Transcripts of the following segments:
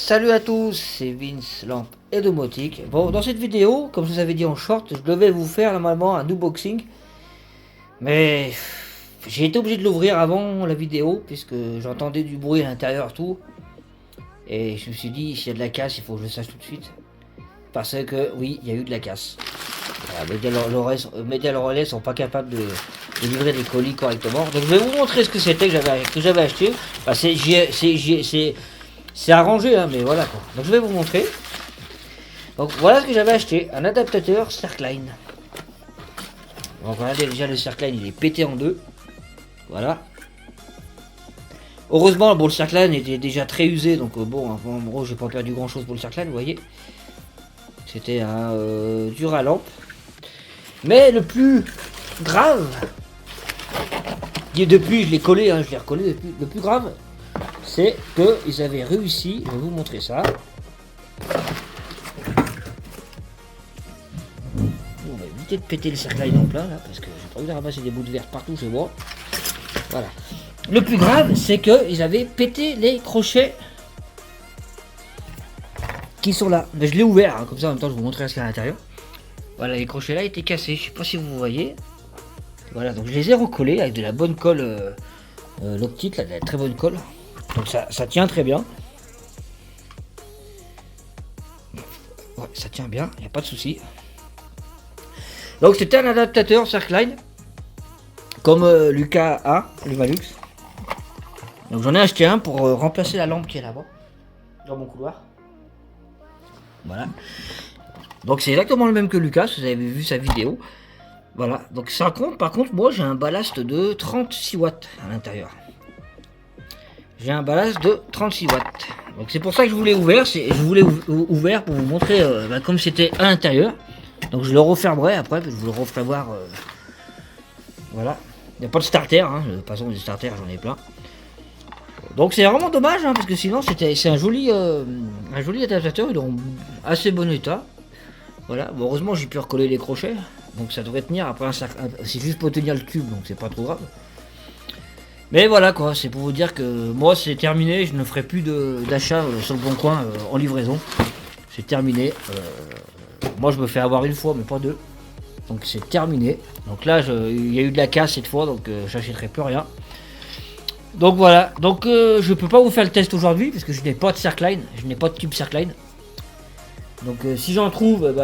Salut à tous, c'est Vince Lamp et Domotique. Bon, dans cette vidéo, comme je vous avais dit en short, je devais vous faire normalement un unboxing. Mais j'ai été obligé de l'ouvrir avant la vidéo, puisque j'entendais du bruit à l'intérieur tout. Et je me suis dit, s'il y a de la casse, il faut que je le sache tout de suite. Parce que oui, il y a eu de la casse. Medial Relais sont pas capables de livrer des colis correctement. Donc je vais vous montrer ce que c'était que j'avais acheté. Bah, c'est arrangé, hein, mais voilà quoi. Donc je vais vous montrer. Donc voilà ce que j'avais acheté, un adaptateur Circline. Donc regardez déjà le Circline, il est pété en deux. Voilà. Heureusement, bon, le Circline était déjà très usé, donc bon, en gros, j'ai pas perdu grand chose pour le Circline, vous voyez. C'était un Duralamp. Mais le plus grave, depuis je l'ai collé, hein, je l'ai recollé depuis. Le plus grave, c'est qu'ils avaient réussi, je vais vous montrer ça. On va éviter de péter le Circline en plein là, parce que j'ai pas envie de ramasser des bouts de verre partout chez moi. Voilà. Le plus grave, c'est qu'ils avaient pété les crochets qui sont là. Mais je l'ai ouvert, hein, comme ça en même temps je vous montrerai ce qu'il y a à l'intérieur. Voilà, les crochets là étaient cassés, je sais pas si vous voyez. Voilà, donc je les ai recollés avec de la bonne colle Loctite, là, de la très bonne colle. Donc ça tient très bien. Ouais, ça tient bien, il n'y a pas de souci. Donc c'était un adaptateur Circline, comme Lucas a, le Malux. Donc j'en ai acheté un pour remplacer la lampe qui est là-bas, dans mon couloir. Voilà. Donc c'est exactement le même que Lucas, vous avez vu sa vidéo. Voilà, donc ça compte, par contre moi j'ai un ballast de 36 watts à l'intérieur. J'ai un ballast de 36 watts. Donc c'est pour ça que je voulais ouvert, je voulais ouvert pour vous montrer comme c'était à l'intérieur. Donc je le refermerai après, je vous le referai voir. Voilà, il n'y a pas de starter, hein. De toute façon des starters j'en ai plein. Donc c'est vraiment dommage, hein, parce que sinon c'est un joli adaptateur, il est en assez bon état. Voilà, bon, heureusement j'ai pu recoller les crochets, donc ça devrait tenir. Après c'est juste pour tenir le tube, donc c'est pas trop grave. Mais voilà quoi, c'est pour vous dire que moi c'est terminé, je ne ferai plus d'achat sur le bon coin en livraison. C'est terminé. Moi je me fais avoir une fois mais pas deux. Donc c'est terminé. Donc là il y a eu de la casse cette fois, donc j'achèterai plus rien. Donc voilà, donc je peux pas vous faire le test aujourd'hui parce que je n'ai pas de Circline, je n'ai pas de tube Circline. Donc si j'en trouve,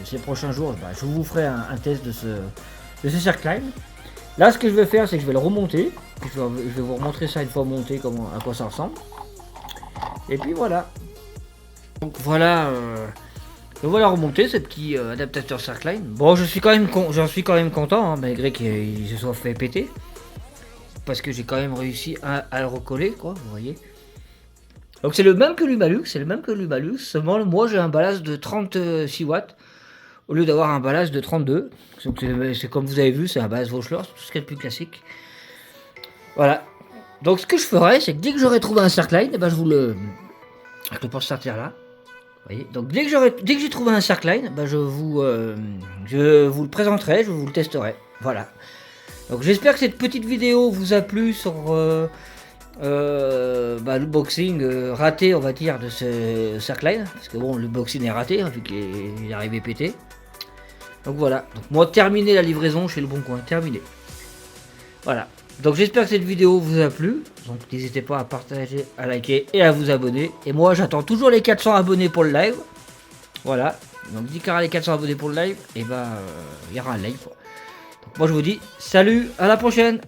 ces prochains jours, je vous ferai un test de ce Circline. Là ce que je vais faire, c'est que je vais le remonter. Je vais vous remontrer ça une fois monté, à quoi ça ressemble. Et puis voilà. Donc voilà, me voilà remonté ce petit adaptateur Circline. Bon, j'en suis quand même content, hein, malgré qu'il se soit fait péter. Parce que j'ai quand même réussi à le recoller, quoi, vous voyez. Donc c'est le même que l'Humalux, seulement moi j'ai un ballast de 36 watts au lieu d'avoir un ballast de 32. Donc c'est comme vous avez vu, c'est un ballast Vochler, tout ce qui est le plus classique. Voilà. Donc ce que je ferai, c'est que dès que j'aurai trouvé un Circline, je vous le pense sortir là. Vous voyez. Donc dès que j'ai trouvé un Circline, je vous le présenterai, je vous le testerai. Voilà. Donc j'espère que cette petite vidéo vous a plu sur l'unboxing raté, on va dire, de ce Circline. Parce que bon, l'unboxing est raté, hein, vu qu'il est arrivé pété. Donc voilà. Donc moi, terminé la livraison chez Le Bon Coin. Terminé. Voilà. Donc j'espère que cette vidéo vous a plu. Donc n'hésitez pas à partager, à liker et à vous abonner. Et moi, j'attends toujours les 400 abonnés pour le live. Voilà. Donc dès qu'il y aura les 400 abonnés pour le live, et il y aura un live. Donc moi, je vous dis salut, à la prochaine.